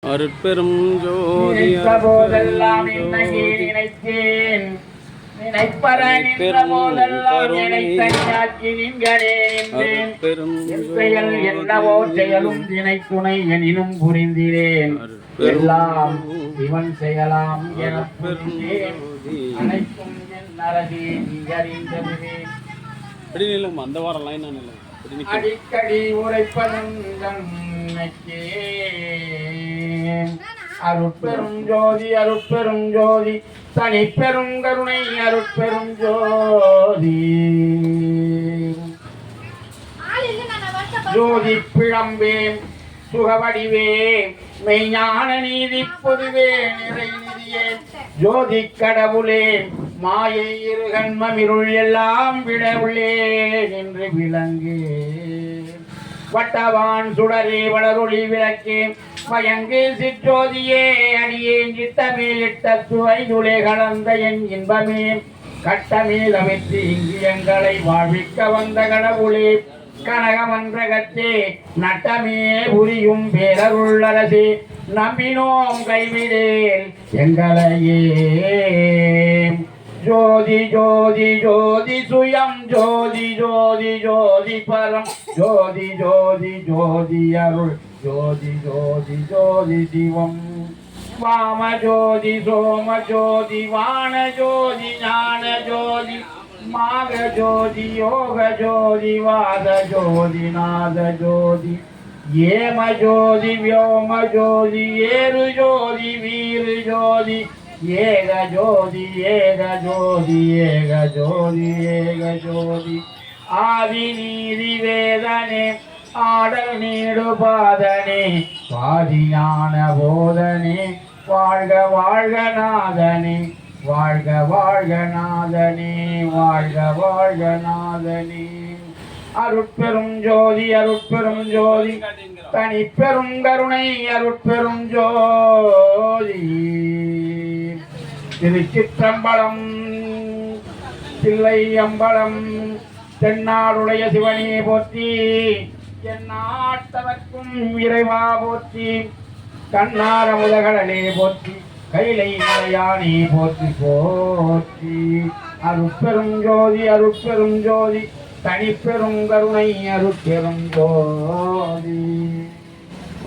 அருட்பெரும் ஜோதி போதெல்லாம் நின்னையே நினைத்தேன் நினைப்பற நின்ற போதெல்லாம் நினைத்தாக்கி நீங்களே நின்றேன் செயல் என்னவோ செயலும் தினை துணை எனினும் புரிந்திரேன் எல்லாம் இவன் செயலாம் என புரிந்தேன் அனைத்தும் என் நரகே நீங்கறிந்ததுவே அந்த வாரம் லைன் அடிக்கடி உரைப்பதன் அருட்பெரும் ஜோதி அருட்பெரும் ஜோதி தனிப்பெரும் கருணை அருட்பெரும் ஜோதி ஜோதி பிழம்பே சுகவடிவே மெய்ஞான நீதி பொதுவே நிறை நிதியே ஜோதி கடவுளே மாயை இருகண்மமிருள் எல்லாம் விடவுளே என்று விளங்கு வட்டவான் சுடரே வளரொளி விளக்கே பயங்கு சிற்றோதியே அடியேன் சித்தமேல் இட்ட துறை துளை கலந்த என் இன்பமே கட்டமேல் அமைத்து இங்கு எங்களை வாழ்விக்க வந்த கடவுளே கனகமன்றகத்தே நட்டமே புரியும் பேரருள்ளரசே நம்பினோம் கைவிடேல் எங்களையே ஜோதி ஜோதி ஜோதி சுயம் ஜோதி ஜோதி ஜோதி பரம் ஜோதி ஜோதி ஜோதி அருள் ஜோதி ஜோதி ஜோதி சிவம் வாம ஜோதி சோம ஜோதி வான ஜோதி ஞான ஜோதி மாக ஜோதி யோக ஜோதி வாத ஜோதி நாத ஜோதி ஏம ஜோதி வியோம ஜோதி ஏரு ஜோதி வீரு ஜோதி ஏக ஜோதி ஏக ஜோதி ஏக ஜோதி ஏக ஜோதி ஆதி நீதி வேதனே ஆடல் நீடு பாதனே பாதி ஞான போதனே வாழ்க வாழ்க நாதனே வாழ்க வாழ்க நாதனே வாழ்க வாழ்க நாதனே அருட்பெரும் ஜோதி அருட்பெரும் ஜோதி தனிப்பெரும் கருணை அருட்பெரும் ஜோதி திருச்சிற்றம்பலம் தில்லை அம்பலம் தென்னாடுடைய சிவனே போற்றி எந்நாட்டவர்க்கும் இறைவா போற்றி கண்ணார முதகடலே போற்றி கைலை மலையானே போற்றி போற்றி அருட்பெரும் ஜோதி அருட்பெரும் ஜோதி தனிப்பெரும் கருணை அருட்பெரும் ஜோதி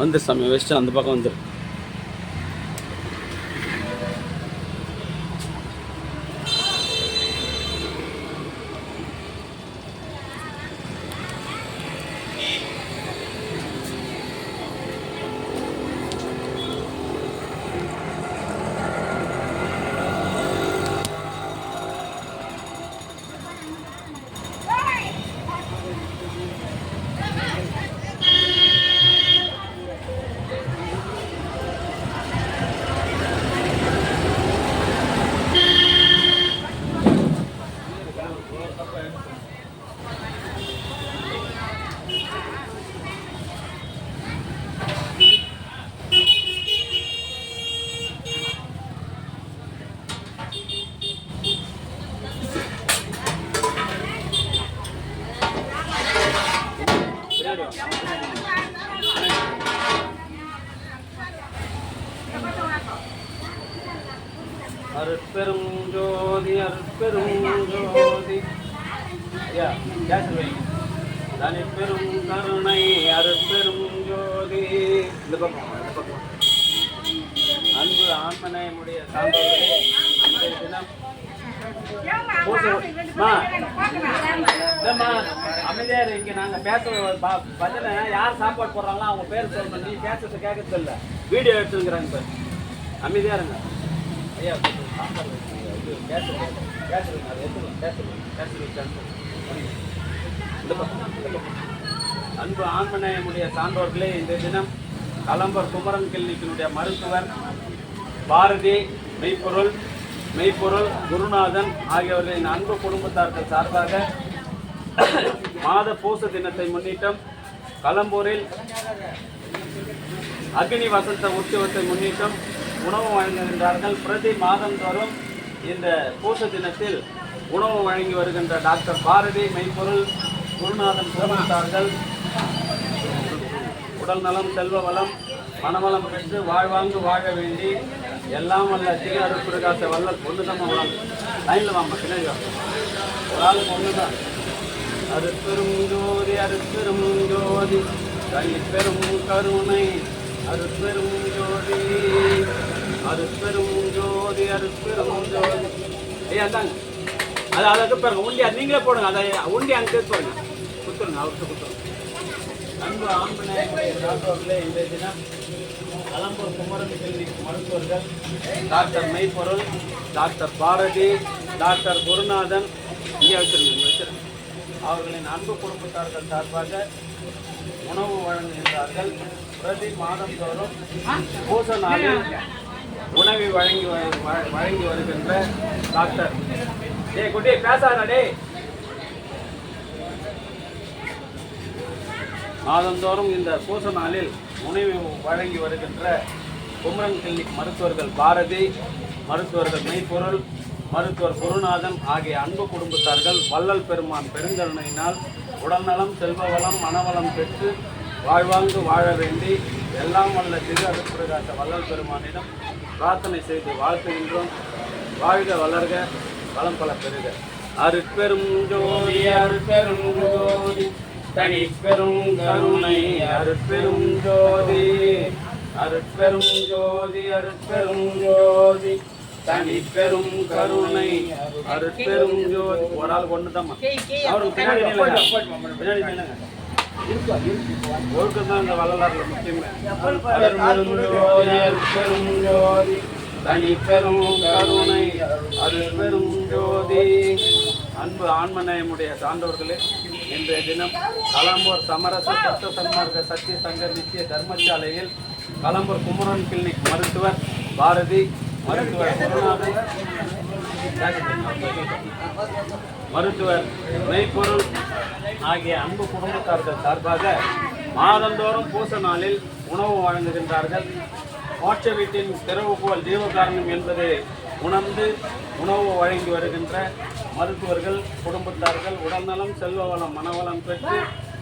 வந்து சமயம் வச்சு அந்த பக்கம் வந்துரு. அருட்பெரும் ஜோதி அருட்பெரும் ஜோதி தனிப்பெரும் கருணை அருட்பெரும் ஜோதி. இந்த பக்கம் அன்பு ஆன்மனையமுடைய சான்றோர்களே, இன்றைய தினம் அமைதியா இங்க நாங்க பேச பஜனை யார் சாப்பாடு போடுறாங்களோ அவங்க பேர் சொல்லணும். நீ பேசுறது கேட்கறது இல்லை, வீடியோ எடுத்துக்கிறாங்க. சார் அமைதியா இருங்க ஐயா. அன்பு ஆன்மநேயமுடைய சான்றோர்களே, இந்த தினம் கலம்பர் குமரன் கிளினிக்கினுடைய மருத்துவர் பாரதி மெய்ப்பொருள் குருநாதன் ஆகியோர்களின் அன்பு குடும்பத்தார்கள் சார்பாக மாத பூச தினத்தை முன்னிட்டும் கலம்பூரில் அக்னி வசந்த உற்சவத்தை முன்னிட்டும் உணவு வழங்குகின்றார்கள். பிரதி மாதந்தோறும் இந்த பூச தினத்தில் உணவு வழங்கி வருகின்ற டாக்டர் பாரதி மெய்ப்பொருள் குருநாதன் குடும்பத்தார்கள் உடல் நலம் செல்வ வளம் மனவளம் பெற்று வாழ்வாங்கு வாழ வேண்டி எல்லாம் வல்ல திரு அருட்பிரகாச வல்லல் ஒன்று தான் வளம் லைனில் வாங்க பின்னாடி வாங்க ஒரு ஆளுக்கு ஒன்று தான் அருட்பெரும் ஜோதி அருட்பெரும் ஜோதி தனிப்பெரும் கருணை அருட்பெரும் ஜோதி அருட்பெரும் ஜோதி அருட்பெரும் ஜோதி ஐயா தாங்க அது அதை பாருங்க உண்டி அது நீங்களே போடுங்க அதை உண்டி அங்கே பாருங்க குத்துருங்க அவருக்கு குத்துருங்க அன்பு ஆம்பளை இன்றைய தினம் கலம்பூர் குமரன் கிளினிக் மருத்துவர்கள் டாக்டர் மெய்ப்பொருள் டாக்டர் பாரதி டாக்டர் குருநாதன் இங்கே வச்சிருங்க அவர்களின் அன்பு குடும்பத்தார்கள் சார்பாக உணவு வழங்குகின்றார்கள். பிரதி மாதந்தோறும் பூச நாளில் உணவை வழங்கி வருகின்ற டாக்டர் குட்டி பேசாடே மாதந்தோறும் இந்த பூச நாளில் உணவு வழங்கி வருகின்ற குமரன் கிளினிக் மருத்துவர்கள் பாரதி, மருத்துவர்கள் மெய்ப்பொருள், மருத்துவர் குருநாதன் ஆகிய அன்பு குடும்பத்தார்கள் வள்ளல் பெருமான் பெருங்கருணையினால் உடல்நலம், செல்வவளம், மனவளம் பெற்று வாழ்வாங்கு வாழ வேண்டி எல்லாம் வல்ல திரு அருட்பிரகாச வள்ளல் பெருமானிடம் பிரார்த்தனை செய்து வாழ்த்துகின்றோம். வாழ்க வளர்க, வளம் பல பெருக. அருட்பெரும் ஜோதி அருட்பெரும் ஜோதி தனிப்பெரும் கருணை அருட்பெரும் ஜோதி அருட்பெரும் ஜோதி அருட்பெரும் ஜோதி தனிப்பெரும் கருணை அருட்பெரும் ஜோதி. ஒரு ஆள் ஒன்று தான் அவருக்கு பின்னாடி ஒழுக்கம் தான் இந்த வள்ளலாறுல முக்கியமே. அருட்பெரும் ஜோதி தனிப்பெரும் கருணை அருட்பெரும் ஜோதி. அன்பு ஆன்மநேயமுடைய சான்றோர்களே, இன்றைய தினம் கலம்பூர் சமரச சத்த சன்மார்க்க சத்திய சங்க நித்திய தர்மசாலையில் கலம்பூர் குமரன் கிளினிக் மருத்துவர் பாரதி, மருத்துவர் குருநாதன், மருத்துவர் மெய்ப்பொருள் ஆகிய அன்பு குடும்பத்தார்கள் சார்பாக மாதந்தோறும் பூச நாளில் உணவு வழங்குகின்றார்கள். மோட்ச வீட்டின் திறவுகோல் ஜீவகாரணம் என்பதை உணர்ந்து உணவு வழங்கி வருகின்ற மருத்துவர்கள் குடும்பத்தார்கள் உடல்நலம், செல்வவளம், மனவளம் பெற்று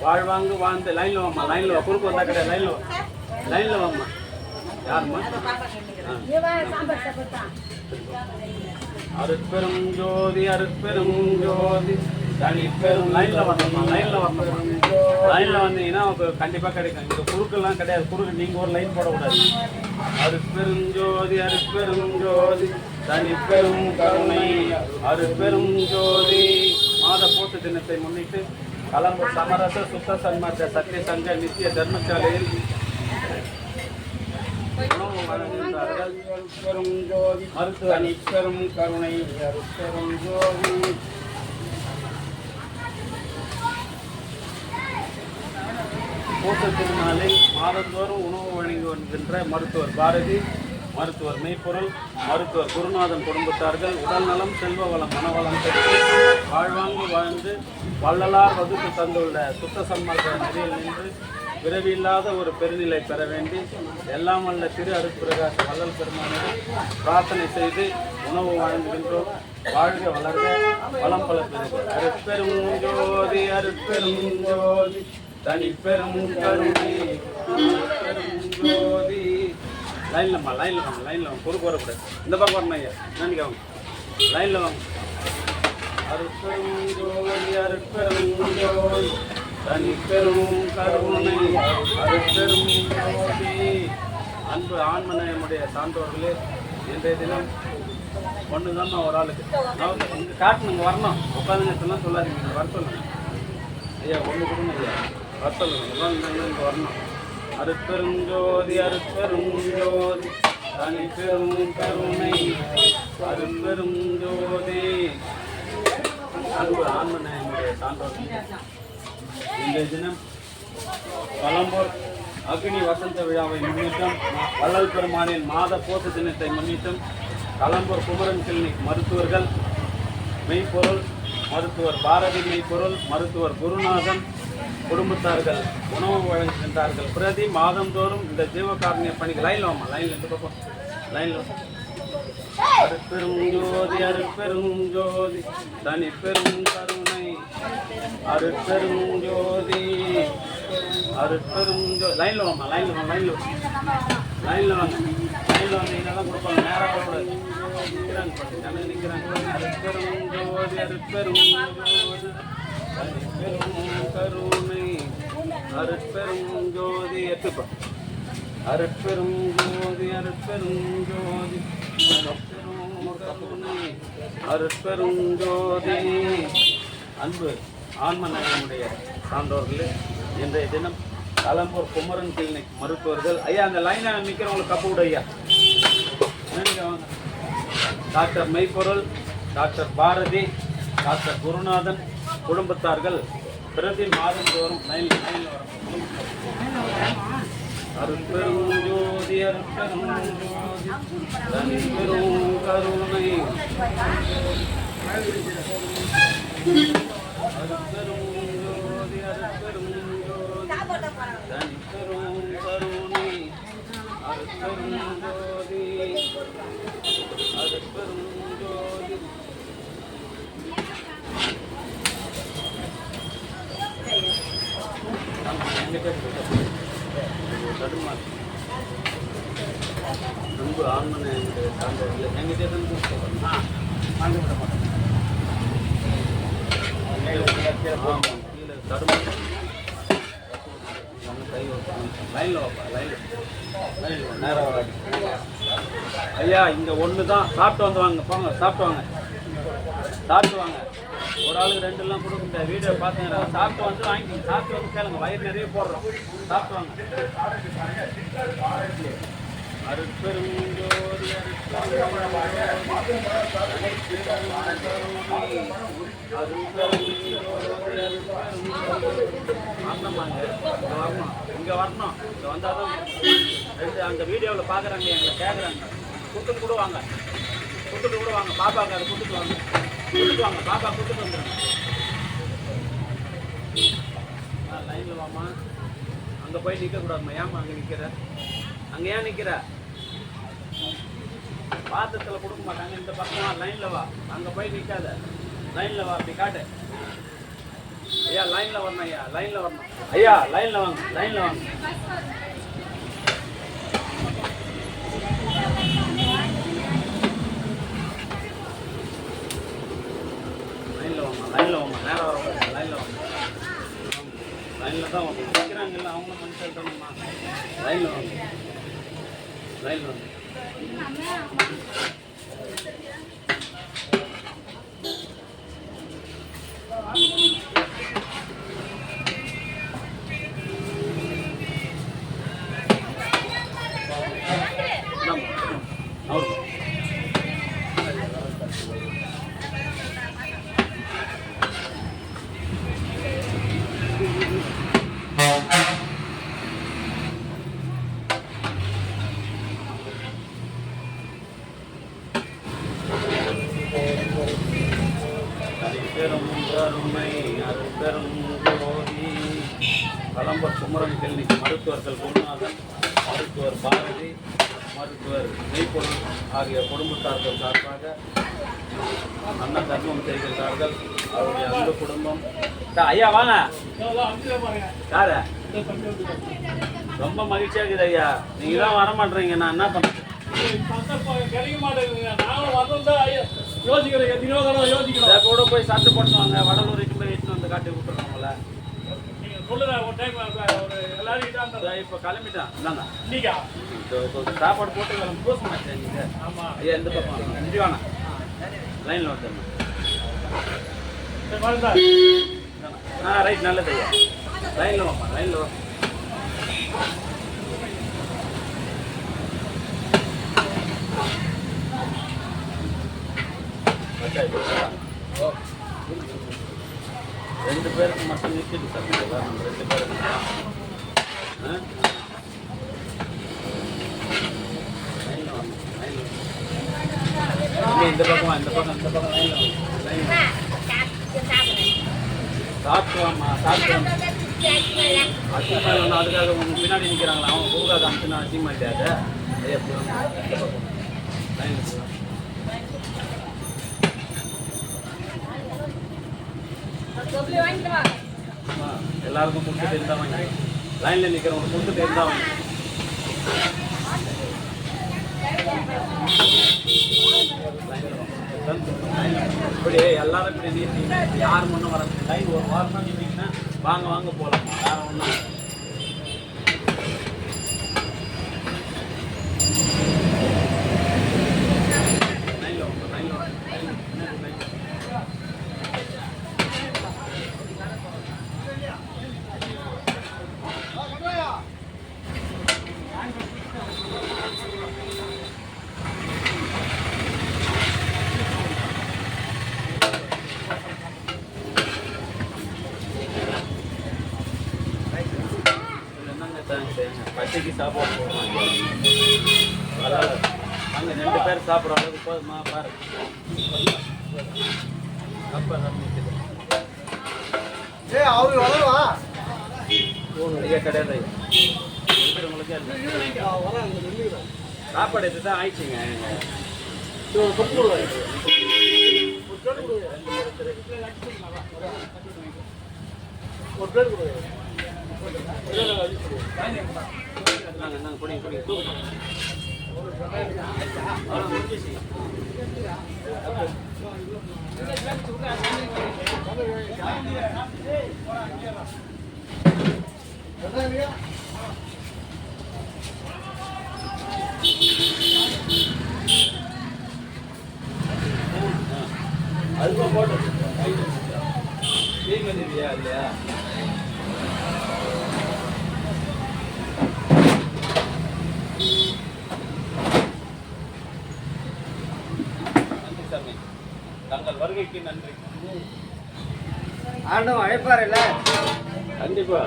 வாழ்வாங்கு வாழ்ந்து. லைனில் வாம்மா, லைனில் வா, குறுக்கு வந்தா கிடையாது, லைனில் வாம்மா. யாரும்மா? அருட்பெரும் ஜோதி அருட்பெரும் ஜோதி தனிப்பெரும். லைனில் வரணும்மா, லைனில் வந்தீங்கன்னா கண்டிப்பாக கிடைக்கும். இங்கே குறுக்கெல்லாம் கிடையாது, குறுக்கு நீங்கள் ஒரு லைன் போடக்கூடாது. அருட்பெரும் ஜோதி அருட்பெரும் ஜோதி தனிப்பெரும் கருணை அருட்பெரும் ஜோதி. மாத பூச தினத்தை முன்னிட்டு கலம்பூர் சமரச சுத்த சன்மார்க்க சத்திய சங்க நித்திய தர்மசாலையில் உணவு வழங்குகின்றார்கள். அருட்பெரும் ஜோதி மருத்துவ தனிப்பெரும் கருணை அருட்பெரும் ஜோதி. பூச திருநாளில் மாதந்தோறும் உணவு வழங்கி வருகின்ற மருத்துவர் பாரதி, மருத்துவர் மெய்ப்பொருள், மருத்துவர் குருநாதன் குடும்பத்தார்கள் உடல்நலம், செல்வவளம், மனவளம் பெற்று வாழ்வாங்கு வாழ்ந்து வள்ளலார் வகுப்பு தந்துள்ள சுத்த சன்மார்க்க நெறியில் நின்று பிறவியில்லாத ஒரு பெருநிலை பெற வேண்டி எல்லாம் வல்ல திரு அருட்பிரகாச வள்ளல் பெருமானிடம் பிரார்த்தனை செய்து உணவு வழங்குகின்றோம். வாழ்க வளர்க, வளம் பல பெருக. அருட்பெரும் ஜோதி அருட்பெரும் ஜோதி தனிப்பெரும் கருணை அருட்பெரும் ஜோதி. லைனில் வாங்க, பொறுப்பு வரக்கூடாது. இந்த பக்கம் வரணும் ஐயா, நன்றி வாங்க, லைனில் வாங்க. அருட்பெரும் ஜோதி அருட்பெரும் ஜோதி தனிப்பெரும் கருணை அருட்பெரும் ஜோதி. அன்பு ஆன்மநேயமுடைய சான்றோர்களே, இன்றைய தினம் ஒன்று தான் ஒரு ஆளுக்கு இங்கே காட்டணுங்க, வரணும். உட்காந்துங்க சொல்லாதீங்க, வர சொல்லுங்க ஐயா, ஒன்று கொடுங்க ஐயா, வர சொல்லுங்க, இங்கே வரணும். அருட்பெரும் ஜோதி அருட்பெரும் ஜோதி தனிப்பெரும் கருணை அருட்பெரும் ஜோதி. அன்பு ஆன்மநேயமுடைய சான்றோர்கள், இன்றைய தினம் கலம்பூர் அக்னி வசந்த விழாவை முன்னிட்டும் வள்ளல் பெருமானின் மாத பூச தினத்தை முன்னிட்டும் கலம்பூர் குமரன் கிளினிக் மருத்துவர்கள் மெய்ப்பொருள், மருத்துவர் பாரதி மெய்ப்பொருள், மருத்துவர் குருநாதன் குடும்பத்தார்கள் உணவு வழங்குகின்றார்கள். பிரதி மாதந்தோறும் இந்த ஜீவகாருண்ய பணிகள். லைனில் வாமா, லைனில் இந்த பக்கம் லைனில். அருட்பெரும் ஜோதி அருட்பெரும் ஜோதி தனிப்பெரும் கருணை அருட்பெரும் ஜோதி. அருட்பெரும் லைனில் வாங்க லைனில் வாங்க லைனில் வந்தீங்கன்னா தான் கொடுப்பாங்க நேராக கூட நிற்கிறாங்க பார்த்தீங்கன்னா நிற்கிறாங்க அருட்பெரும் ஜோதி அருட்பெரும் ஜோதி அருட்பெரும் கருணை அருட்பெரும் ஜோதி எட்டுப்பா அருட்பெரும் ஜோதி அருட்பெரும் ஜோதி அருட்பெரும் கருணை அருட்பெரும் ஜோதி அன்பு ஆன்மநேயனுடைய சான்றோர்களே இன்றைய தினம் காலம்பூர் குமரன் கிளினிக் மருத்துவர்கள் ஐயா அந்த லைனை நிற்கிறவங்களுக்கு கப்பு விட ஐயா வாங்க டாக்டர் மெய்ப்பொருள் டாக்டர் பாரதி டாக்டர் குருநாதன் குடும்பத்தார்கள் பிரதி மாதந்தோறும் லைனில் வரும் அருட்பெரும் ஜோதி அருட்பெரும் ஜோதி தனிப்பெரும் கருணை அருட்பெரும் ஜோதி அருட்பெரும் ஜோதி தனிப்பெரும் கருணை அருட்பெரும் ஜோதி அருட்பெரும் ஜோதி அன்பு ஆன்மநேயனுடைய சான்றோர்களே எங்கிட்டே தான் வாங்க விட மாட்டோம் கீழே தடுமா கை லைனில் வாப்பா லைனில் நேரம் வராது ஐயா இங்கே ஒன்று தான் சாப்பிட்டு வந்து வாங்க போங்க சாப்பிட்டு வாங்க ஒரு ஆளுக்கு ரெண்டுலாம் கொடுக்க முடியாது வீடியோ பார்த்தீங்கன்னா சாப்பிட்டு வந்து வாங்கிக்கோங்க சாப்பிட்டு வந்து கேளுங்க வயிறு நிறைய போடுறோம் சாப்பிட்டு வாங்க அருட்பெரும் ஜோதி இங்கே வரணும் இங்கே வந்தால் தான் ரெண்டு அந்த வீடியோவில் பார்க்குறாங்க எங்களை கேட்குறாங்க கொடுத்துட்டு கூட வாங்க பாப்பாவுக்கு அதை கொடுத்துட்டு வாங்க பாப்பா கொடுத்துட்டு வந்துடுங்க லைனில் வாமா அங்கே போய் நிற்கக்கூடாதுமா ஏம்மா அங்கே நிற்கிற அங்கே ஏன் நிற்கிற பாத்திரத்தில் கொடுக்க மாட்டாங்க இந்த பக்கம் லைனில் வா அங்கே போய் நிற்காத லைனில் வா அப்படி காட்டு ஐயா லைனில் வரணும் ஐயா லைனில் வாங்க லைனில் வாங்க நேரம் வர லைனில் தான் வாங்க நிற்கிறாங்க இல்லை அவங்களும் மனுஷன் தானம்மா லைனில் வாங்க காலம்பூர் குமரன் கிளினிக் மருத்துவர்கள் குருநாதன் மருத்துவர் பாரதி மருத்துவர் மெய்ப்பொருள் ஆகிய குடும்பத்தார்கள் சார்பாக அன்ன தர்மம் செய்கிறார்கள் அவருடைய அந்த குடும்பம் ஐயா வாங்க யார ரொம்ப மகிழ்ச்சியாக இருக்குது ஐயா நீங்க தான் வர மாட்டீங்க நான் என்ன பண்ணுறேன் கூட போய் சட்டு போட்டுவாங்க வடலூருக்கு போய் இட்டுன்னு வந்து காட்டி விட்டுருவாங்கள இப்போ கிளம்பிட்டான் சாப்பாடு போட்டு பூச மாட்டேன் நீங்கள் ஐயா எந்த பக்கம் இஞ்சி வேணாம் லைனில் வந்துடணும் ரைட் நல்லது ஐயா லைனில் வாப்பா லைனில் வா ரெண்டு பேருக்கு மட்டும் நிற்கிது சார் நம்ம ரெண்டு பேருக்கு இந்த பக்கம் சாப்பிட்டுவாம்மா சாப்பிட்டு அசிமா அதுக்காக உங்க பின்னாடி நிற்கிறாங்களா அவங்க போகாத அனுப்பினா அசிமாட்டாது ஐயா இந்த பக்கம் லைன் எல்லாருக்கும் கொடுத்துட்டு இருந்தால் வாங்கி லைனில் நிற்கிறவங்க கொடுத்துட்டு இருந்தால் வாங்கி இப்படி எல்லாரும் இப்படி நீட்டிங்கன்னா யார் முன்னும் வர லைன் ஒரு வாரம் தான் நின்னீங்கன்னா வாங்க வாங்க போகலாம் வேறு ஒன்றும் பச்சைக்கு சாப்பாடு போடுவாங்க அங்கே 2 பேர் சாப்பிட்ற அளவுக்கு போதுமா பாரு அப்போ அவரு வரவா கிடையாது சாப்பாடு எடுத்து தான் ஆயிடுச்சுங்க அதுக்கும் போட்டு இல்லையா இல்லையா தங்கள் வருகைக்கு நன்றி. ஆண்டவன் அழைப்பார் இல்ல கண்டிப்பா.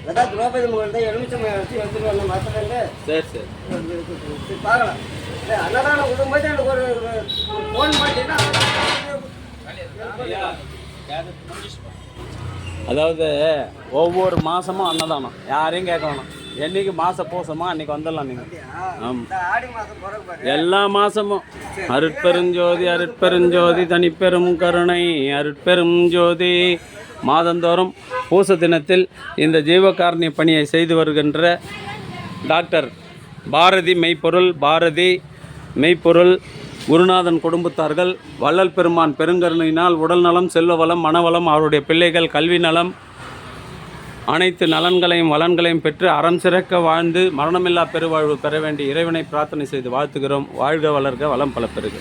அதான் திரௌபதி மகள் தான் எலுமிச்சம் எடுத்துட்டு வந்த மாத்திரங்க. சரி சரி பார்க்கலாம். அன்னதானம் கொடுக்கும்போது எனக்கு ஒரு ஃபோன் பண்ணிட்டீங்கன்னா அதாவது ஒவ்வொரு மாதமும் அன்னதானம் யாரையும் கேட்க வேணாம். என்னைக்கு மாத பூசமா அன்னைக்கு வந்துடலாம் நீங்கள். ஆமாம் ஆடி மாதம் பிறகு எல்லா மாதமும் அருட்பெருஞ்சோதி அருட்பெருஞ்சோதி தனிப்பெரும் கருணை அருட்பெரும் ஜோதி. மாதந்தோறும் பூச தினத்தில் இந்த ஜீவகாருண்ய பணியை செய்து வருகின்ற டாக்டர் பாரதி மெய்ப்பொருள் குருநாதன் குடும்பத்தார்கள் வள்ளல் பெருமான் பெருங்கருணையினால் உடல் நலம், செல்வ வளம், மனவளம், அவருடைய பிள்ளைகள் கல்வி நலம், அனைத்து நலன்களையும் வளன்களையும் பெற்று அறம் சிறக்க வாழ்ந்து மரணமில்லா பெருவாழ்வு பெற வேண்டிய இறைவனை பிரார்த்தனை செய்து வாழ்த்துகிறோம். வாழ்க வளர்க வளம் பல பெறுக.